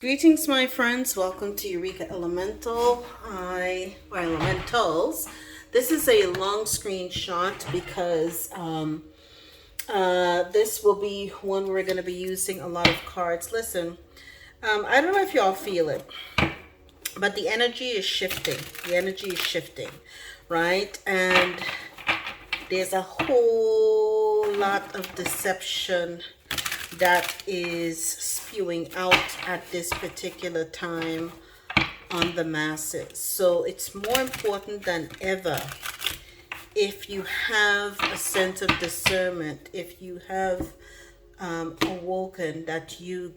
Greetings, my friends. Welcome to Eureka Elemental. Or Elementals. This is a long screenshot because this will be one we're going to be using a lot of cards. Listen, I don't know if y'all feel it, but the energy is shifting. The energy is shifting, right? And there's a whole lot of deception that is spewing out at this particular time on the masses. So it's more important than ever, if you have a sense of discernment, if you have awoken, that you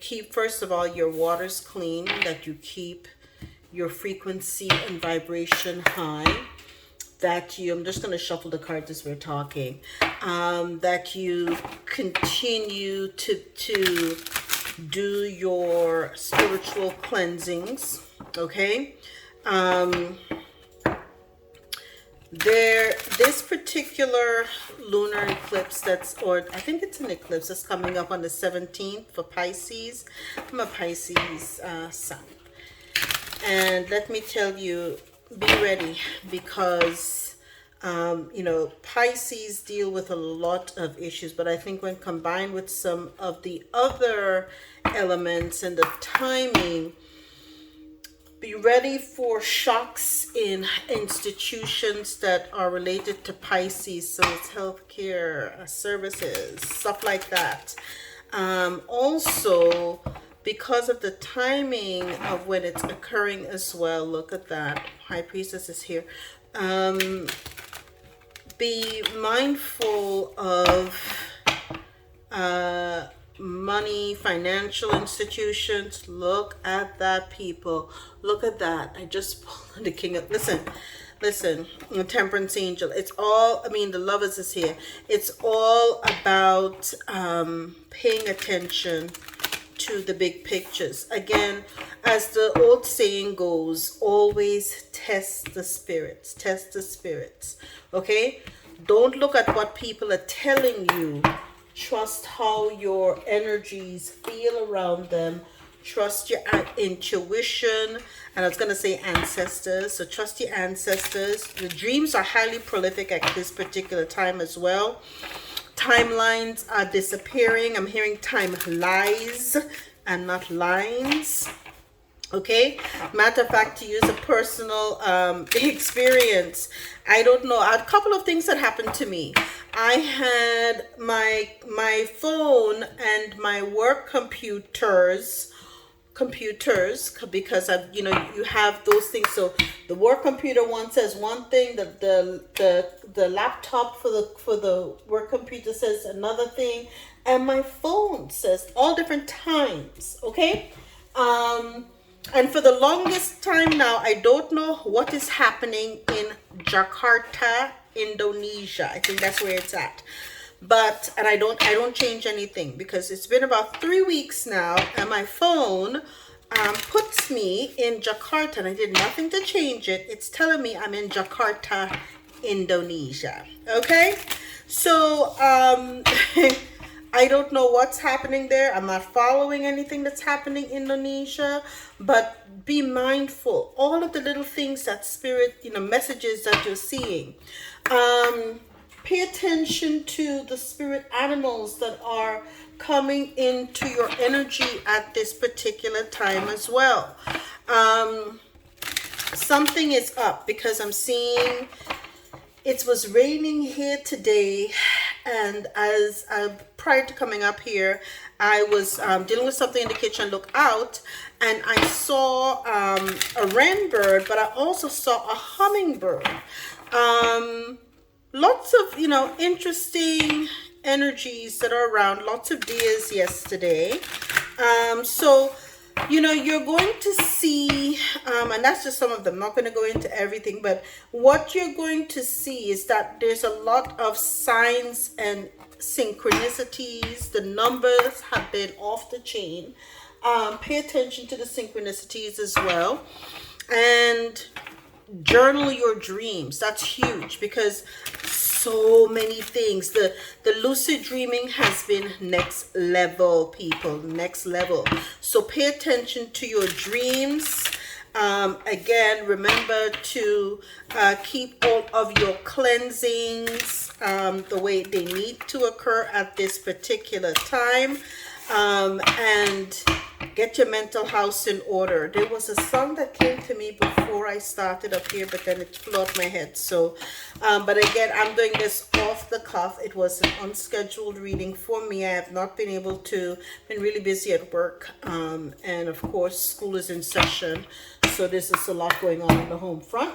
keep, first of all, your waters clean, that you keep your frequency and vibration high, that you, I'm just going to shuffle the cards as we're talking, that you continue to do your spiritual cleansings, okay? This particular lunar eclipse or I think it's an eclipse that's coming up on the 17th for Pisces. I'm a Pisces sun. And let me tell you, be ready, because Pisces deal with a lot of issues, but I think when combined with some of the other elements and the timing, be ready for shocks in institutions that are related to Pisces. So it's healthcare, services, stuff like that. Also, because of the timing of when it's occurring as well, look at that. High Priestess is here. Be mindful of money, financial institutions. Look at that, people. Look at that. I just pulled the King of... Listen, the Temperance Angel. It's all, the Lovers is here. It's all about paying attention to the big pictures. Again, as the old saying goes, always test the spirits. Test the spirits. Okay? Don't look at what people are telling you. Trust how your energies feel around them. Trust your intuition. And I was going to say ancestors. So trust your ancestors. The dreams are highly prolific at this particular time as well. Timelines are disappearing. I'm hearing time lies and not lines. Okay, matter of fact, to use a personal experience, I don't know, a couple of things that happened to me. I had my phone and my work computers, because you have those things. So the work computer one says one thing, the laptop for the work computer says another thing, and my phone says all different times. Okay. And for the longest time now, I don't know what is happening in Jakarta, Indonesia. I think that's where it's at. And I don't change anything, because it's been about 3 weeks now, and my phone puts me in Jakarta, and I did nothing to change it. It's telling me I'm in Jakarta, Indonesia. Okay? So, I don't know what's happening there. I'm not following anything that's happening in Indonesia, but be mindful. All of the little things that spirit, messages that you're seeing. Pay attention to the spirit animals that are coming into your energy at this particular time as well. Something is up, because I'm seeing it was raining here today, and as prior to coming up here, I was dealing with something in the kitchen. Look out, and I saw a wren bird, but I also saw a hummingbird. Lots of interesting energies that are around. Lots of deers yesterday. So you're going to see, and that's just some of them, I'm not going to go into everything, but what you're going to see is that there's a lot of signs and synchronicities. The numbers have been off the chain. Pay attention to the synchronicities as well. And journal your dreams. That's huge, because so many things. The lucid dreaming has been next level, people, next level. So pay attention to your dreams. Again, remember to keep all of your cleansings the way they need to occur at this particular time. And get your mental house in order. There was a song that came to me before I started up here, but then it flew out my head. So, but again, I'm doing this off the cuff. It was an unscheduled reading for me. I have not been able to, been really busy at work. And of course, school is in session. So this is a lot going on the home front.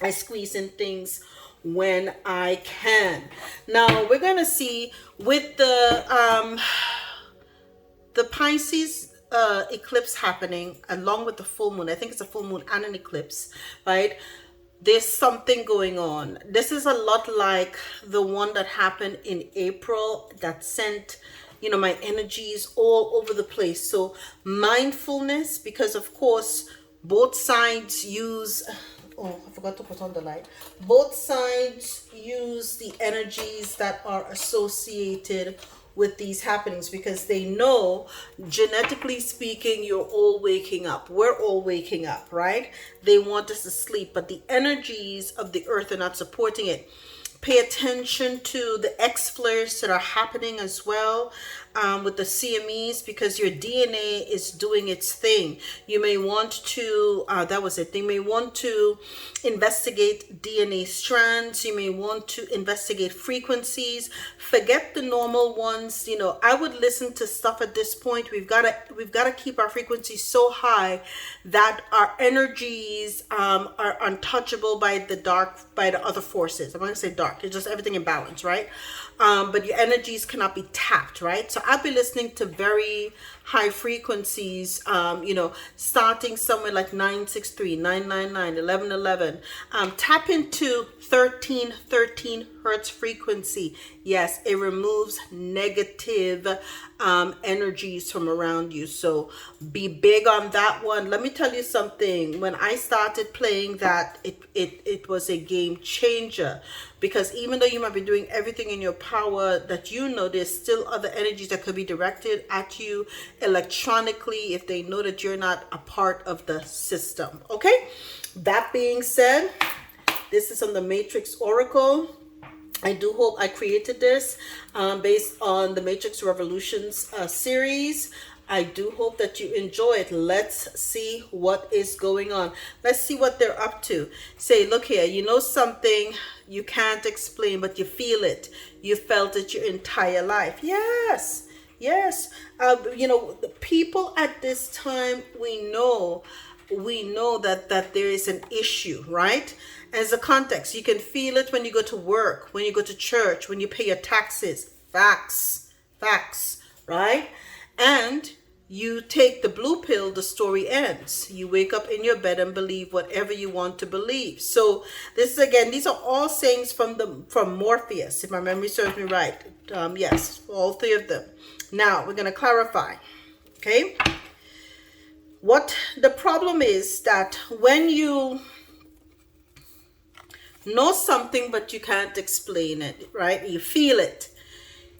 I squeeze in things when I can. Now we're going to see with the Pisces eclipse happening along with the full moon. I think it's a full moon and an eclipse, right? There's something going on. This is a lot like the one that happened in April that sent, you know, my energies all over the place. So mindfulness, because of course both sides use, oh, I forgot to put on the light. Both sides use the energies that are associated with these happenings, because they know, genetically speaking, you're all waking up. We're all waking up, right? They want us to sleep, but the energies of the earth are not supporting it. Pay attention to the X flares that are happening as well with the CMEs, because your DNA is doing its thing. You may want to, that was it. They may want to investigate DNA strands. You may want to investigate frequencies. Forget the normal ones. You know, I would listen to stuff at this point. We've got to keep our frequencies so high that our energies are untouchable by the other forces. I'm going to say dark. It's just everything in balance, right? But your energies cannot be tapped, right? So I'll be listening to very high frequencies, you know, starting somewhere like 963, 999, 1111. Tap into 1313 hertz frequency. Yes, it removes negative energies from around you. So be big on that one. Let me tell you something. When I started playing that, it was a game changer, because even though you might be doing everything in your power that you know, there's still other energies that could be directed at you electronically if they know that you're not a part of the system. Okay, that being said, this is on the Matrix Oracle. I do hope I created this based on the Matrix Revolutions series. I do hope that you enjoy it. Let's see what is going on. Let's see what they're up to. Say, look here, you know something you can't explain, but you feel it. You felt it your entire life. Yes, yes. You know, the people at this time, we know that there is an issue, right? As a context, you can feel it when you go to work, when you go to church, when you pay your taxes. Facts, right? And you take the blue pill, the story ends. You wake up in your bed and believe whatever you want to believe. So this is, again, these are all sayings from Morpheus, if my memory serves me right. Yes, all three of them. Now we're going to clarify. Okay. What the problem is that when you know something but you can't explain it, right? You feel it.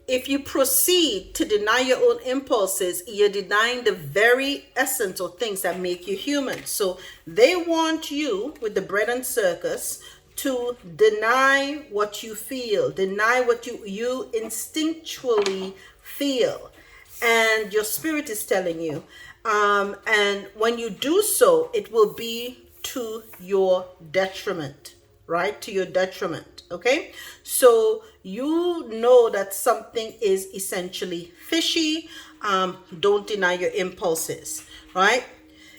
If you proceed to deny your own impulses, you're denying the very essence or things that make you human. So they want you, with the bread and circus, to deny what you feel, deny what you instinctually feel, and your spirit is telling you. And when you do so, it will be to your detriment, right? To your detriment. Okay, so you know that something is essentially fishy. Don't deny your impulses, right?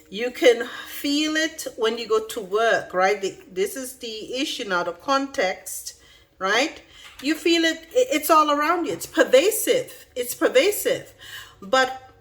You can feel it when you go to work, right? This is the issue now, the context, right? You feel it, it's all around you. It's pervasive. It's pervasive. But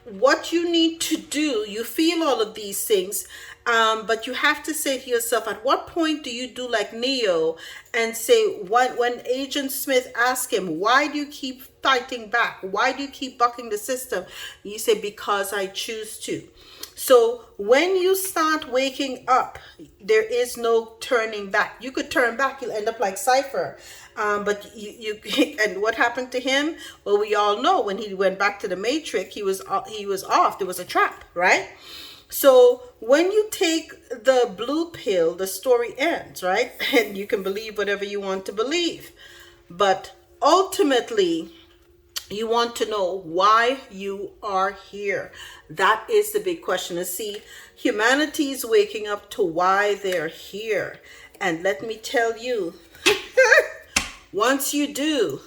what you need to do, you feel all of these things, But you have to say to yourself, at what point do you do like Neo and say, when Agent Smith asked him, why do you keep fighting back? Why do you keep bucking the system? You say, because I choose to. So when you start waking up, there is no turning back. You could turn back, you'll end up like Cypher. But you and what happened to him? Well, we all know when he went back to the Matrix, he was off. There was a trap, right? So when you take the blue pill, the story ends, right? And you can believe whatever you want to believe. But ultimately, you want to know why you are here. That is the big question. To see, humanity is waking up to why they're here. And let me tell you, once you do,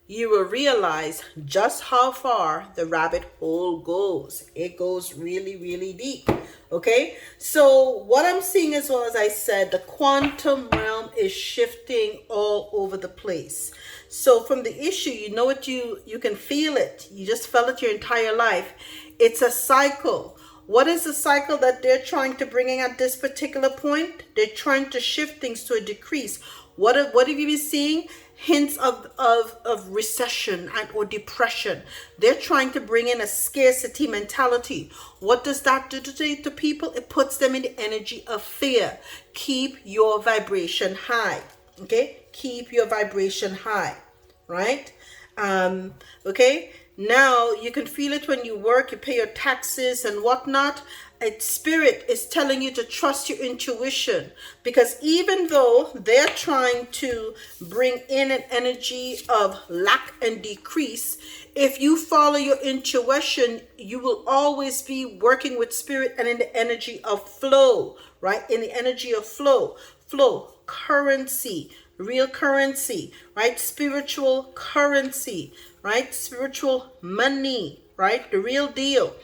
you will realize just how far the rabbit hole goes. It goes really, really deep. Okay, so what I'm seeing, as well as I said, the quantum realm is shifting all over the place. So from the issue, you know what, you can feel it. You just felt it your entire life. It's a cycle. What is the cycle that they're trying to bring in at this particular point? They're trying to shift things to a decrease. What have you been seeing? Hints of recession and or depression. They're trying to bring in a scarcity mentality. What does that do to people? It puts them in the energy of fear. Keep your vibration high. Okay? Keep your vibration high. Right? Okay? Now you can feel it when you work, you pay your taxes and whatnot. Spirit is telling you to trust your intuition, because even though they're trying to bring in an energy of lack and decrease, if you follow your intuition, you will always be working with spirit and in the energy of flow, right? In the energy of flow, currency, real currency, right? Spiritual currency, right? Spiritual money, right? The real deal.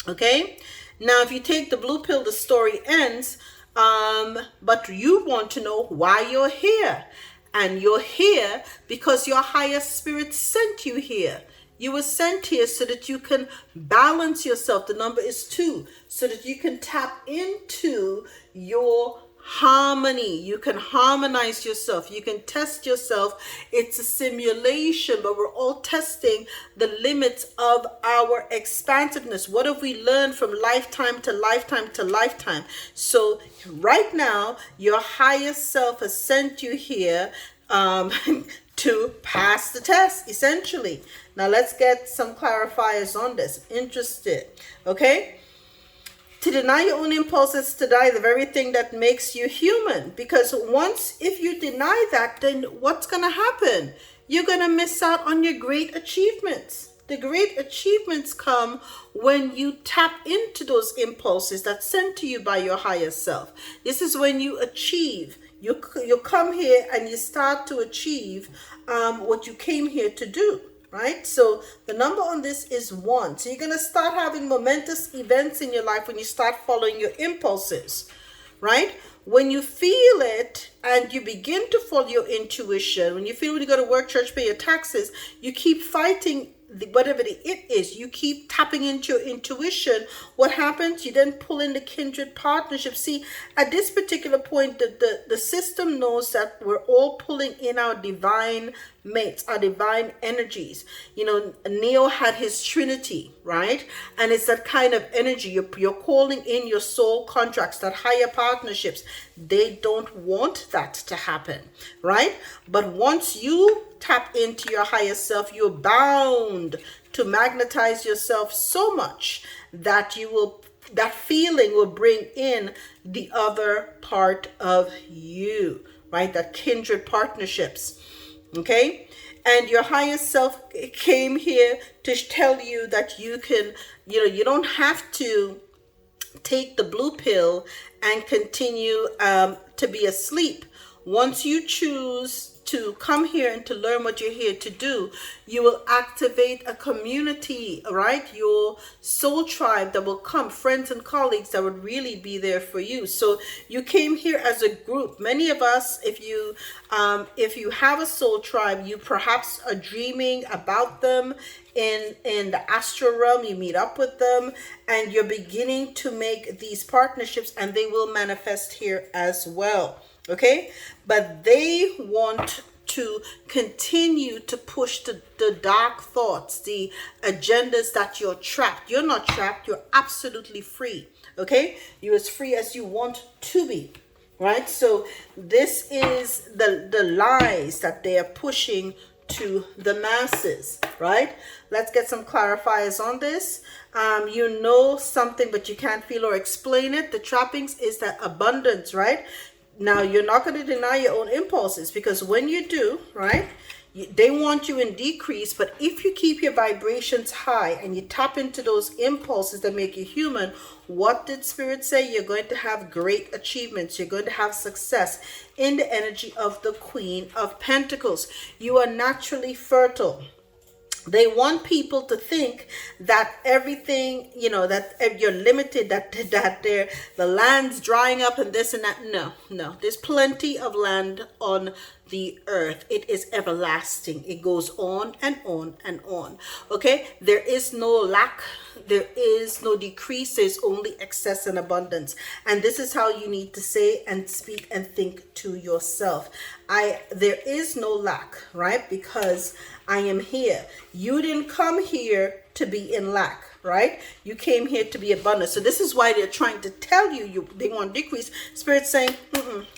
Okay? Now, if you take the blue pill, the story ends. But you want to know why you're here. And you're here because your higher spirit sent you here. You were sent here so that you can balance yourself. The number is 2. So that you can tap into your harmony. You can harmonize yourself. You can test yourself. It's a simulation, but we're all testing the limits of our expansiveness. What have we learned from lifetime to lifetime to lifetime? So right now, your higher self has sent you here to pass the test, essentially. Now let's get some clarifiers on this. Interested, okay? To deny your own impulses, to deny the very thing that makes you human. Because if you deny that, then what's going to happen? You're going to miss out on your great achievements. The great achievements come when you tap into those impulses that's sent to you by your higher self. This is when you achieve. You come here and you start to achieve what you came here to do. Right? So the number on this is 1. So you're going to start having momentous events in your life when you start following your impulses. Right? When you feel it and you begin to follow your intuition, when you feel when you go to work, church, pay your taxes, you keep fighting whatever it is, you keep tapping into your intuition. What happens? You then pull in the kindred partnership. See, at this particular point, the system knows that we're all pulling in our divine mates, our divine energies. You know, Neo had his Trinity, right? And it's that kind of energy. You're calling in your soul contracts, that higher partnerships. They don't want that to happen, right? But once you tap into your higher self, you're bound to magnetize yourself so much that that feeling will bring in the other part of you, right? That kindred partnerships. Okay? And your higher self came here to tell you that you can, you don't have to take the blue pill and continue to be asleep. Once you choose to come here and to learn what you're here to do, you will activate a community, right? Your soul tribe that will come, friends and colleagues that would really be there for you. So you came here as a group. Many of us, if you have a soul tribe, you perhaps are dreaming about them in the astral realm. You meet up with them and you're beginning to make these partnerships, and they will manifest here as well. Okay, but they want to continue to push the dark thoughts, the agendas that you're trapped. You're not trapped, you're absolutely free. Okay, you're as free as you want to be. Right? So this is the lies that they are pushing to the masses. Right? Let's get some clarifiers on this. You know something but you can't feel or explain it. The trappings is that abundance, right? Now, you're not going to deny your own impulses, because when you do, right, they want you in decrease. But if you keep your vibrations high and you tap into those impulses that make you human, what did Spirit say? You're going to have great achievements. You're going to have success in the energy of the Queen of Pentacles. You are naturally fertile. They want people to think that everything, that you're limited, that the land's drying up and this and that. No. There's plenty of land on the earth. It is everlasting. It goes on and on and on. Okay? There is no lack. There is no decrease. There's only excess and abundance. And this is how you need to say and speak and think to yourself. There is no lack, right? Because I am here. You didn't come here to be in lack, right? You came here to be abundant. So this is why they're trying to tell you they want decrease. Spirit's saying,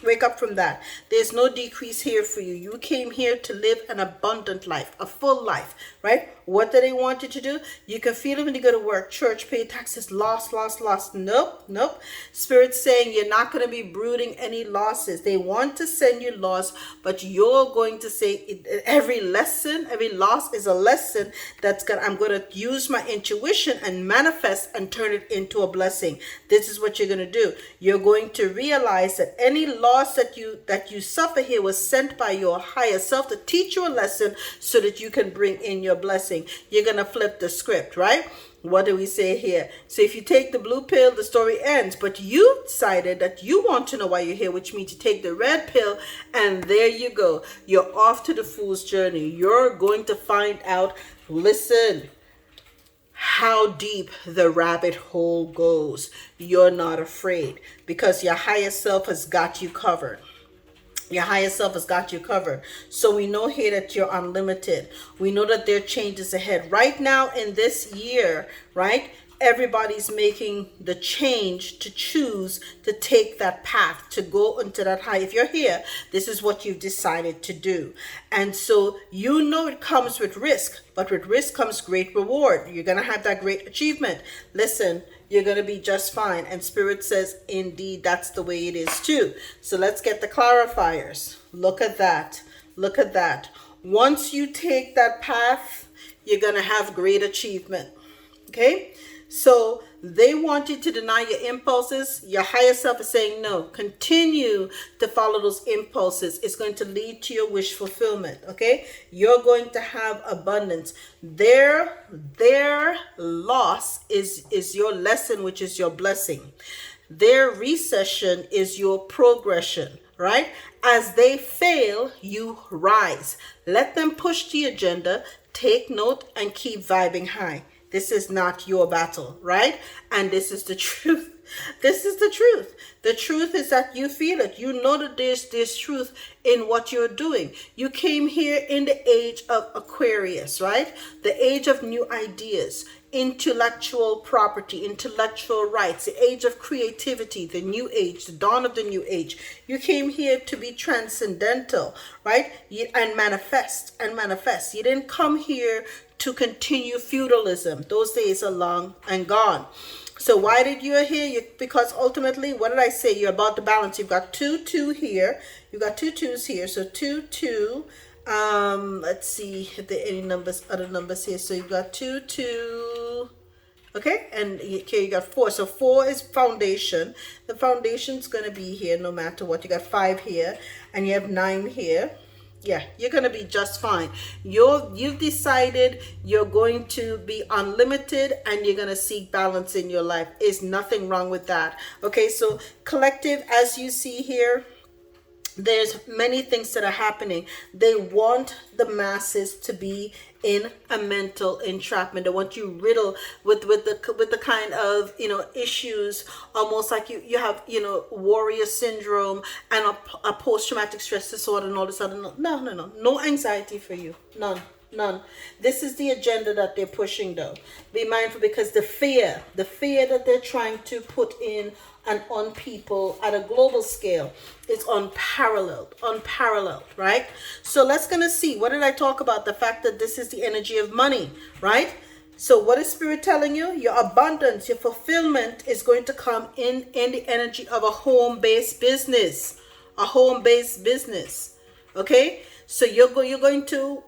wake up from that. There's no decrease here for you. You came here to live an abundant life, a full life, right? What do they want you to do? You can feel it when you go to work, church, pay taxes, loss. Nope. Spirit's saying you're not going to be brooding any losses. They want to send you loss, but you're going to say every loss is a lesson I'm going to use my intuition and manifest and turn it into a blessing. This is what you're going to do. You're going to realize that any loss that you suffer here was sent by your higher self to teach you a lesson so that you can bring in your blessing. You're going to flip the script, right? What do we say here? So if you take the blue pill, the story ends. But you decided that you want to know why you're here, which means you take the red pill, and there you go. You're off to the fool's journey. You're going to find out, listen, how deep the rabbit hole goes. You're not afraid, because your higher self has got you covered. Your higher self has got you covered. So we know here that you're unlimited. We know that there are changes ahead. Right now in this year, right? Everybody's making the change to choose to take that path, to go into that high. If you're here, this is what you've decided to do. And so you know it comes with risk, but with risk comes great reward. You're going to have that great achievement. Listen, you're going to be just fine. And Spirit says, indeed, that's the way it is too. So let's get the clarifiers. Look at that. Look at that. Once you take that path, you're going to have great achievement. Okay? So they want you to deny your impulses. Your higher self is saying no. Continue to follow those impulses. It's going to lead to your wish fulfillment. Okay? You're going to have abundance. Their loss is your lesson, which is your blessing. Their recession is your progression. Right? As they fail, you rise. Let them push the agenda. Take note and keep vibing high. This is not your battle, right? And this is the truth. This is the truth. The truth is that you feel it. You know that there's truth in what you're doing. You came here in the age of Aquarius, right? The age of new ideas, intellectual property, intellectual rights, the age of creativity, the new age, the dawn of the new age. You came here to be transcendental, right? And manifest. You didn't come here to continue feudalism. Those days are long and gone. So why did you here? Because ultimately, what did I say? You're about to balance. You've got 2 here. You've got 2 2s here. So 2 let's see if there are any other numbers here. So you've got 2 2. Okay, and here you got 4. So 4 is foundation. The foundation's going to be here no matter what. You got 5 here, and you have 9 here. Yeah, you're going to be just fine. You've decided you're going to be unlimited and you're going to seek balance in your life. There's nothing wrong with that. Okay, so collective, as you see here, There's many things that are happening. They want the masses to be in a mental entrapment. They want you riddled with the kind of issues, almost like you have warrior syndrome and a post-traumatic stress disorder and all this other. No anxiety for you, none. This is the agenda that they're pushing, though. Be mindful, because the fear that they're trying to put in and on people at a global scale is unparalleled, right? So let's gonna see, what did I talk about? The fact that this is the energy of money, right? So what is Spirit telling you? Your abundance, your fulfillment is going to come in the energy of a home-based business. Okay? So you're going to,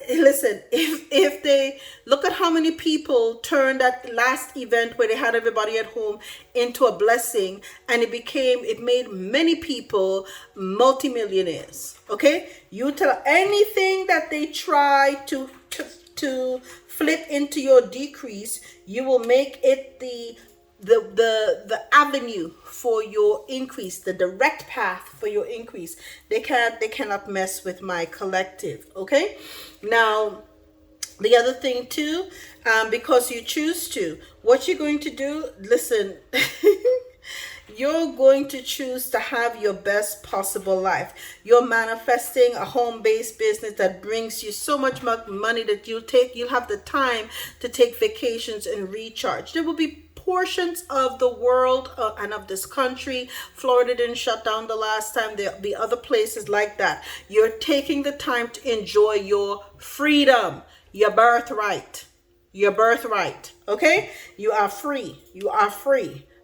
listen, if they look at how many people turned that last event where they had everybody at home into a blessing, and it made many people multimillionaires. Okay? You tell anything that they try to flip into your decrease, you will make it the avenue for your increase, the direct path for your increase. They cannot mess with my collective. Okay, now the other thing too, because you choose to, what you're going to do, listen, you're going to choose to have your best possible life. You're manifesting a home-based business that brings you so much money that you'll have the time to take vacations and recharge. There will be portions of the world and of this country. Florida didn't shut down the last time. There'll be other places like that. You're taking the time to enjoy your freedom, your birthright. Okay? You are free.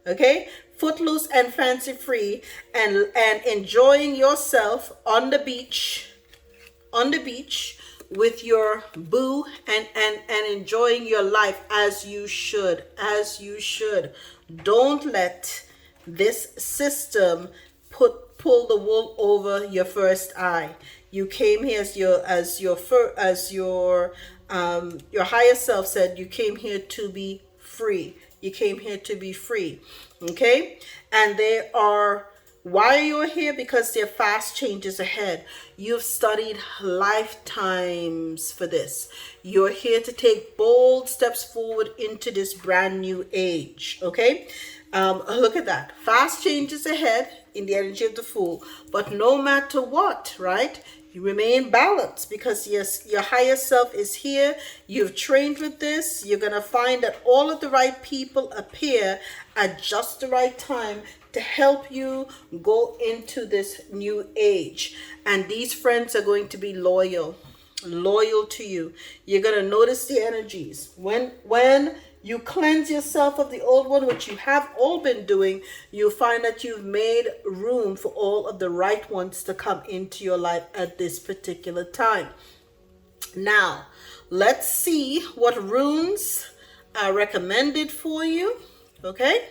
Okay? Footloose and fancy free, and enjoying yourself on the beach with your boo, and enjoying your life as you should. Don't let this system pull the wool over your first eye. You came here as your higher self said, you came here to be free. Okay? And why you're here? Because there are fast changes ahead. You've studied lifetimes for this. You're here to take bold steps forward into this brand new age. Okay? Look at that. Fast changes ahead in the energy of the Fool. But no matter what, right? You remain balanced, because yes, your higher self is here. You've trained with this. You're going to find that all of the right people appear at just the right time to help you go into this new age. And these friends are going to be loyal to you. You're going to notice the energies. When you cleanse yourself of the old one, which you have all been doing, you'll find that you've made room for all of the right ones to come into your life at this particular time. Now, let's see what runes are recommended for you. Okay?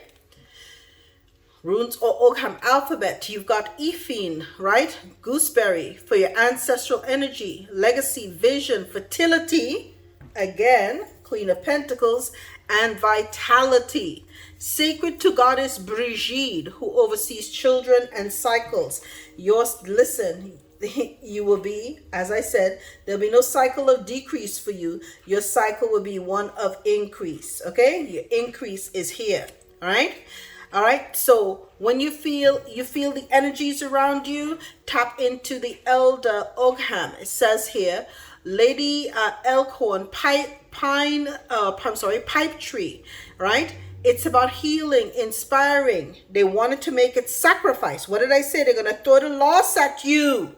Runes or Ogham alphabet. You've got Ephine, right? Gooseberry for your ancestral energy, legacy, vision, fertility. Again, Queen of Pentacles, and vitality. Sacred to Goddess Brigitte, who oversees children and cycles. Listen, you will be, as I said, there'll be no cycle of decrease for you. Your cycle will be one of increase. Okay? Your increase is here. All right. So when you feel the energies around you, tap into the Elder Ogham. It says here, Lady Elkhorn pipe tree, right? It's about healing, inspiring. They wanted to make it sacrifice. What did I say? They're going to throw the loss at you,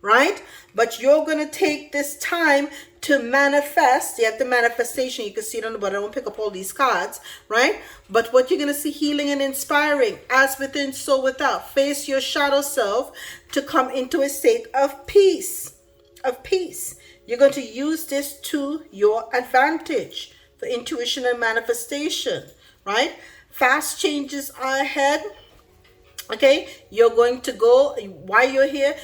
right? But you're going to take this time to manifest. You have the manifestation. You can see it on the bottom. I won't pick up all these cards, right? But what you're going to see, healing and inspiring. As within, so without. Face your shadow self to come into a state of peace. You're going to use this to your advantage for intuition and manifestation, right? Fast changes are ahead. Okay, you're going to go, why you're here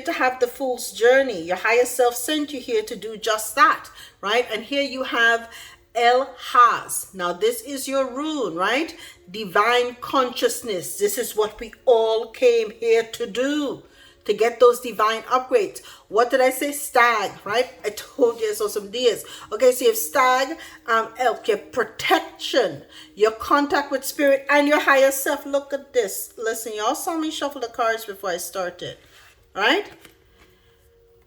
to have the Fool's journey. Your higher self sent you here to do just that, right? And here you have El Haz. Now this is your rune, right? Divine consciousness. This is what we all came here to do. to get those divine upgrades. What did I say? Stag, right? I told you I saw some deers. Okay, so you have stag, elk, your protection, your contact with spirit, and your higher self. Look at this. Listen, y'all saw me shuffle the cards before I started, right?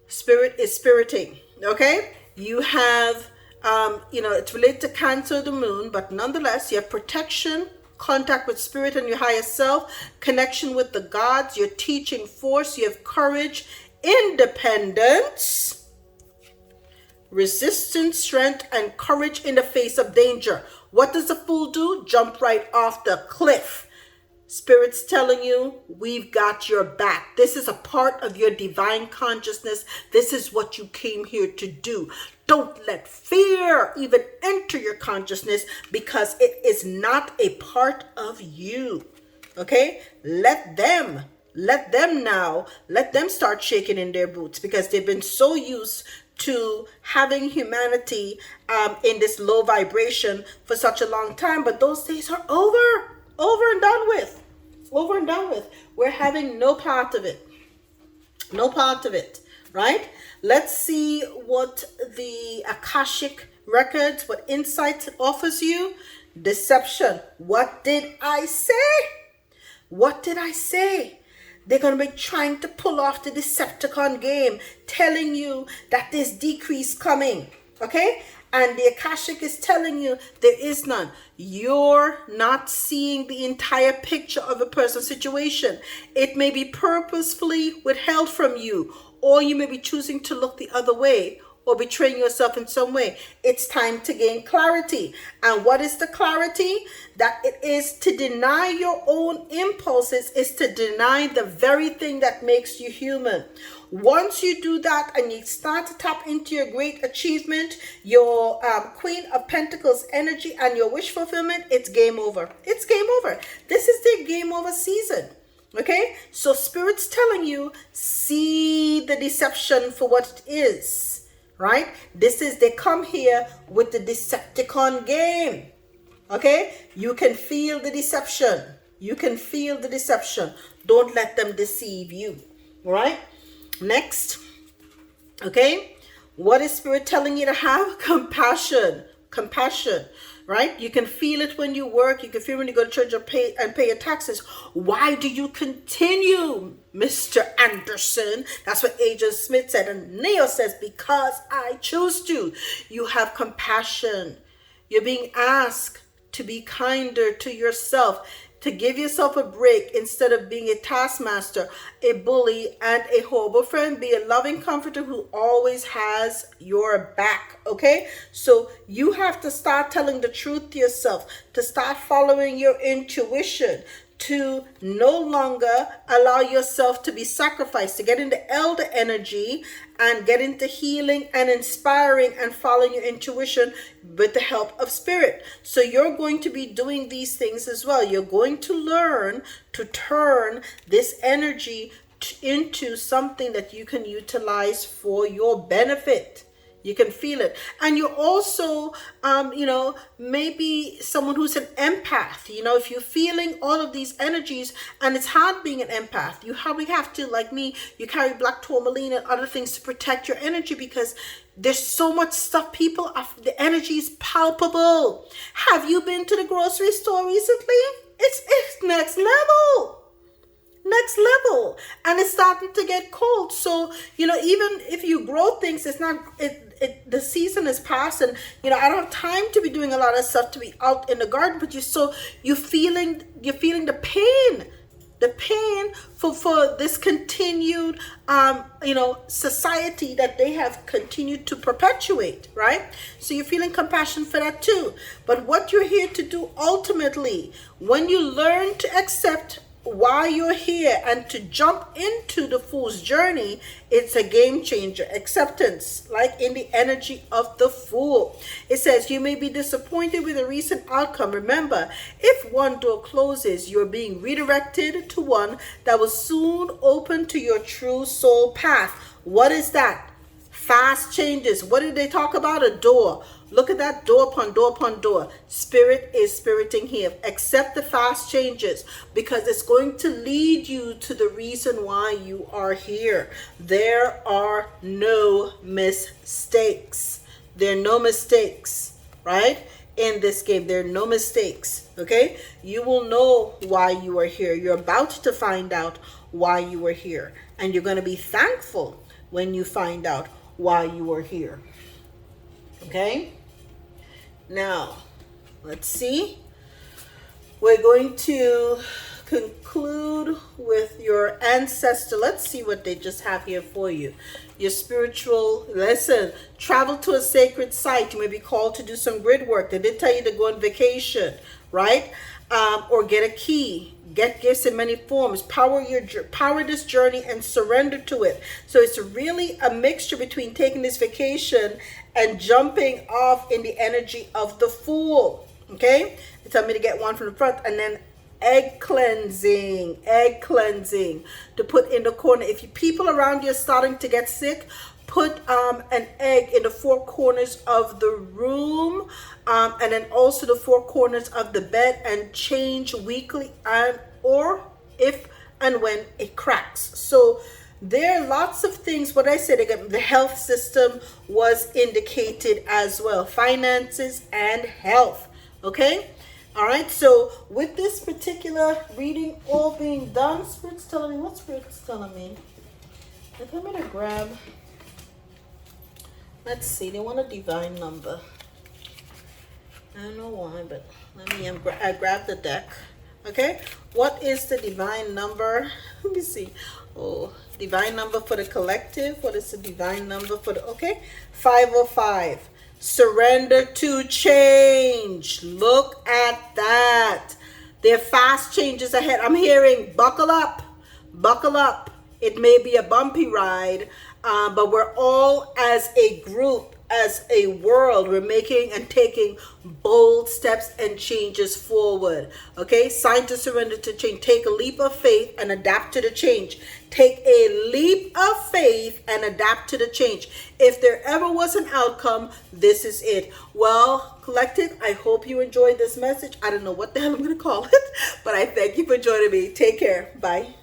Spirit is spiriting, okay? You have, it's related to Cancer, the moon, but nonetheless, you have protection, contact with spirit and your higher self, connection with the gods, your teaching force, you have courage, independence, resistance, strength, and courage in the face of danger. What does the fool do? Jump right off the cliff. Spirit's telling you, we've got your back. This is a part of your divine consciousness. This is what you came here to do. Don't let fear even enter your consciousness because it is not a part of you. Okay? Let them start shaking in their boots because they've been so used to having humanity in this low vibration for such a long time. But those days are over and done with. Over and done with. We're having no part of it. No part of it, right? Let's see what the Akashic records, what insight offers you. Deception. What did I say? What did I say? They're going to be trying to pull off the Decepticon game, telling you that there's decrease coming, okay? And the Akashic is telling you there is none. You're not seeing the entire picture of a person's situation. It may be purposefully withheld from you, or you may be choosing to look the other way or betraying yourself in some way. It's time to gain clarity. And what is the clarity? That it is to deny your own impulses, is to deny the very thing that makes you human. Once you do that and you start to tap into your great achievement, your Queen of Pentacles energy and your wish fulfillment, it's game over. It's game over. This is the game over season. Okay? So Spirit's telling you, see the deception for what it is. Right? They come here with the Decepticon game. Okay? You can feel the deception. You can feel the deception. Don't let them deceive you. Right? Next. Okay? What is Spirit telling you to have? Compassion. Compassion. Right? You can feel it when you work. You can feel it when you go to church and pay your taxes. Why do you continue, Mr. Anderson? That's what Agent Smith said. And Neo says, because I choose to. You have compassion. You're being asked to be kinder to yourself, to give yourself a break instead of being a taskmaster, a bully, and a horrible friend. Be a loving comforter who always has your back, okay? So you have to start telling the truth to yourself, to start following your intuition, to no longer allow yourself to be sacrificed, to get into elder energy and get into healing and inspiring and following your intuition with the help of Spirit. So you're going to be doing these things as well. You're going to learn to turn this energy into something that you can utilize for your benefit. You can feel it. And you're also, maybe someone who's an empath. If you're feeling all of these energies, and it's hard being an empath. You have to, like me, you carry black tourmaline and other things to protect your energy because there's so much stuff. The energy is palpable. Have you been to the grocery store recently? It's next level. Next level. And it's starting to get cold. So, even if you grow things, it's not, the season is past, and I don't have time to be doing a lot of stuff to be out in the garden, but you're feeling the pain for this continued society that they have continued to perpetuate, right? So you're feeling compassion for that too. But what you're here to do ultimately, when you learn to accept why you're here and to jump into the Fool's journey, it's a game changer. Acceptance, like in the energy of the Fool. It says you may be disappointed with a recent outcome. Remember, if one door closes, you're being redirected to one that will soon open to your true soul path. What is that? Fast changes. What did they talk about? A door. Look at that, door upon door upon door. Spirit is spiriting here. Accept the fast changes because it's going to lead you to the reason why you are here. There are no mistakes. There are no mistakes, right? In this game, there are no mistakes, okay? You will know why you are here. You're about to find out why you are here. And you're going to be thankful when you find out why you are here. Okay? Now, let's see. We're going to conclude with your ancestor. Let's see what they just have here for you. Your spiritual lesson. Travel to a sacred site. You may be called to do some grid work. They did tell you to go on vacation, right? Or get a key. Get gifts in many forms. Power this journey and surrender to it. So it's really a mixture between taking this vacation and jumping off in the energy of the Fool. Okay? They tell me to get one from the front, and then egg cleansing to put in the corner. If people around you are starting to get sick, put an egg in the four corners of the room, and then also the four corners of the bed, and change weekly, and or if and when it cracks. So there are lots of things. What I said again, the health system was indicated as well, finances and health. Okay. All right, so with this particular reading all being done, Spirit's telling me, what Spirit's telling me? They're telling me to grab, let's see, they want a divine number. I don't know why, but let me, I grab the deck. Okay, what is the divine number? Let me see. Oh, divine number for the collective. What is the divine number for the, okay, 505. Surrender to change. Look at that. There are fast changes ahead. I'm hearing buckle up, buckle up. It may be a bumpy ride, but we're all as a group, as a world, we're making and taking bold steps and changes forward. Okay, sign to surrender to change. Take a leap of faith and adapt to the change. Take a leap of faith and adapt to the change. If there ever was an outcome, this is it. Well, collective, I hope you enjoyed this message. I don't know what the hell I'm going to call it, but I thank you for joining me. Take care. Bye.